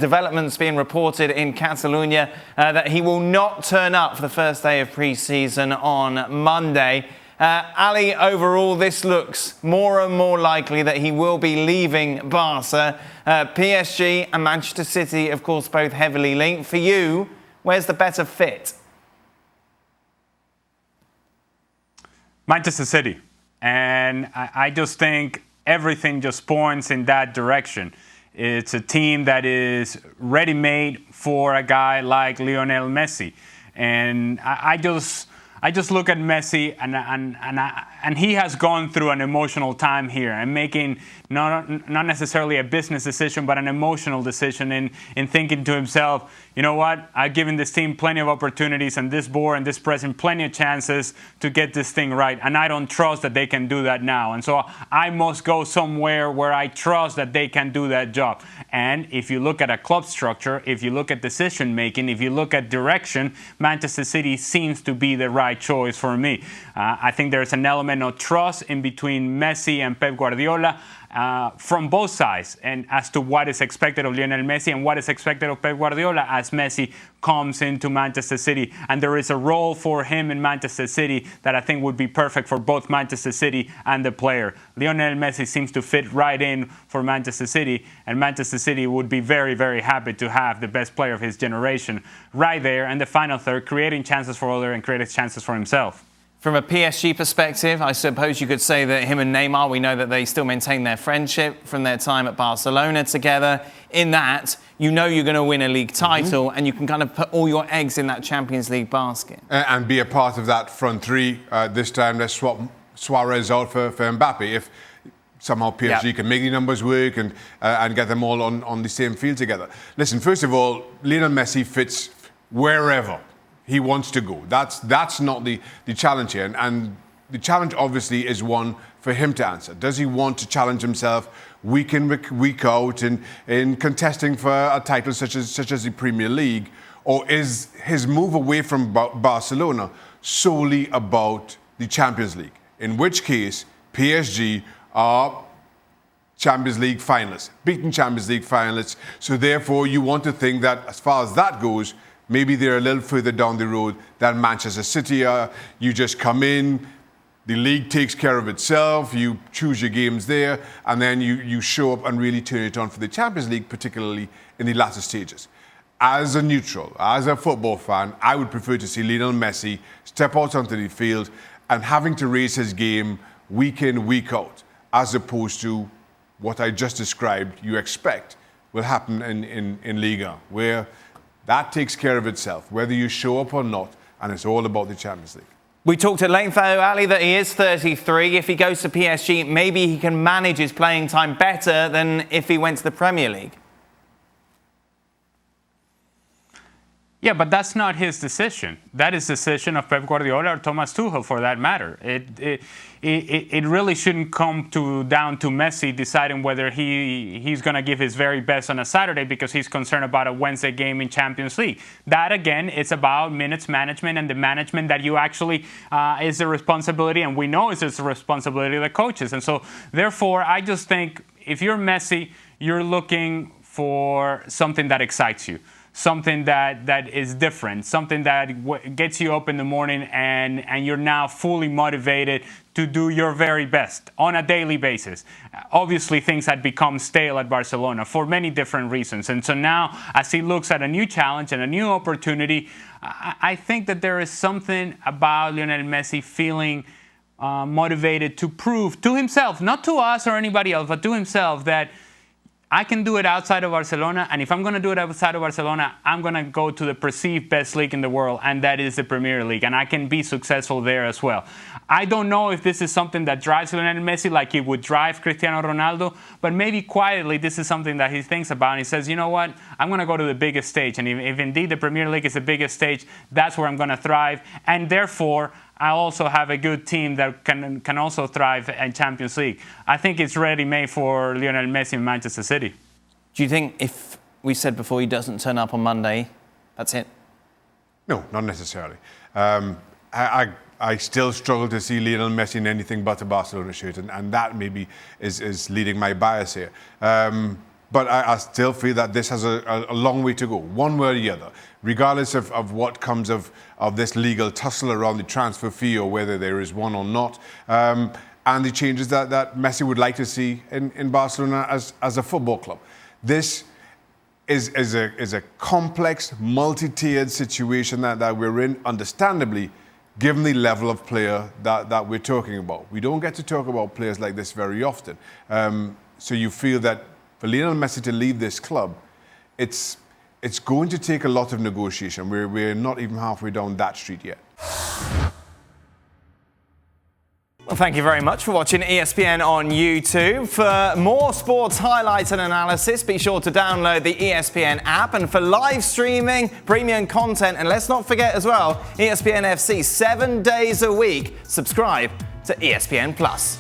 Developments being reported in Catalonia that he will not turn up for the first day of pre-season on Monday. Ali, overall, this looks more and more likely that he will be leaving Barca. PSG and Manchester City, of course, both heavily linked. For you, where's the better fit? Manchester City. And I just think everything just points in that direction. It's a team that is ready-made for a guy like Lionel Messi. And I just look at Messi and he has gone through an emotional time here and making not necessarily a business decision, but an emotional decision in thinking to himself, you know what, I've given this team plenty of opportunities and this board and this president plenty of chances to get this thing right. And I don't trust that they can do that now. And so I must go somewhere where I trust that they can do that job. And if you look at a club structure, if you look at decision making, if you look at direction, Manchester City seems to be the right choice for me. I think there's an element of trust in between Messi and Pep Guardiola from both sides, and as to what is expected of Lionel Messi and what is expected of Pep Guardiola as Messi comes into Manchester City. And there is a role for him in Manchester City that I think would be perfect for both Manchester City and the player. Lionel Messi seems to fit right in for Manchester City, and Manchester City would be very, very happy to have the best player of his generation right there in the final third, creating chances for others and creating chances for himself. From a PSG perspective, I suppose you could say that him and Neymar, we know that they still maintain their friendship from their time at Barcelona together. In that, you know you're going to win a league title and you can kind of put all your eggs in that Champions League basket. And be a part of that front three. This time, let's swap Suarez out for Mbappe. If somehow PSG can make the numbers work and get them all on the same field together. Listen, first of all, Lionel Messi fits wherever he wants to go. That's not the challenge here. And the challenge obviously is one for him to answer. Does he want to challenge himself week in, week out in contesting for a title such as the Premier League? Or is his move away from Barcelona solely about the Champions League? In which case, PSG are Champions League finalists, beaten Champions League finalists. So therefore, you want to think that as far as that goes, maybe they're a little further down the road than Manchester City are. You just come in, the league takes care of itself, you choose your games there, and then you show up and really turn it on for the Champions League, particularly in the latter stages. As a neutral, as a football fan, I would prefer to see Lionel Messi step out onto the field and having to raise his game week in, week out, as opposed to what I just described you expect will happen in Liga, where that takes care of itself, whether you show up or not, and it's all about the Champions League. We talked at length, though, Ali, that he is 33. If he goes to PSG, maybe he can manage his playing time better than if he went to the Premier League. Yeah, but that's not his decision. That is the decision of Pep Guardiola or Thomas Tuchel, for that matter. It really shouldn't come down to Messi deciding whether he's going to give his very best on a Saturday because he's concerned about a Wednesday game in Champions League. That, again, it's about minutes management and the management that you actually is the responsibility, and we know it's the responsibility of the coaches. And so, therefore, I just think if you're Messi, you're looking for something that excites you. Something that is different, something that gets you up in the morning and you're now fully motivated to do your very best on a daily basis. Obviously, things had become stale at Barcelona for many different reasons. And so now, as he looks at a new challenge and a new opportunity, I think that there is something about Lionel Messi feeling motivated to prove to himself, not to us or anybody else, but to himself that I can do it outside of Barcelona, and if I'm going to do it outside of Barcelona, I'm going to go to the perceived best league in the world, and that is the Premier League, and I can be successful there as well. I don't know if this is something that drives Lionel Messi like it would drive Cristiano Ronaldo, but maybe quietly this is something that he thinks about, and he says, you know what, I'm going to go to the biggest stage, and if indeed the Premier League is the biggest stage, that's where I'm going to thrive, and therefore I also have a good team that can also thrive in Champions League. I think it's ready-made for Lionel Messi in Manchester City. Do you think if we said before he doesn't turn up on Monday, that's it? No, not necessarily. I still struggle to see Lionel Messi in anything but a Barcelona shirt, and that maybe is leading my bias here. But I still feel that this has a long way to go, one way or the other, regardless of what comes of this legal tussle around the transfer fee or whether there is one or not, and the changes that Messi would like to see in Barcelona as a football club. This is a complex, multi-tiered situation that we're in, understandably, given the level of player that we're talking about. We don't get to talk about players like this very often. So you feel that for Lionel Messi to leave this club, it's going to take a lot of negotiation. We're not even halfway down that street yet. Well, thank you very much for watching ESPN on YouTube. For more sports highlights and analysis, be sure to download the ESPN app. And for live streaming, premium content, and let's not forget as well, ESPN FC 7 days a week. Subscribe to ESPN Plus.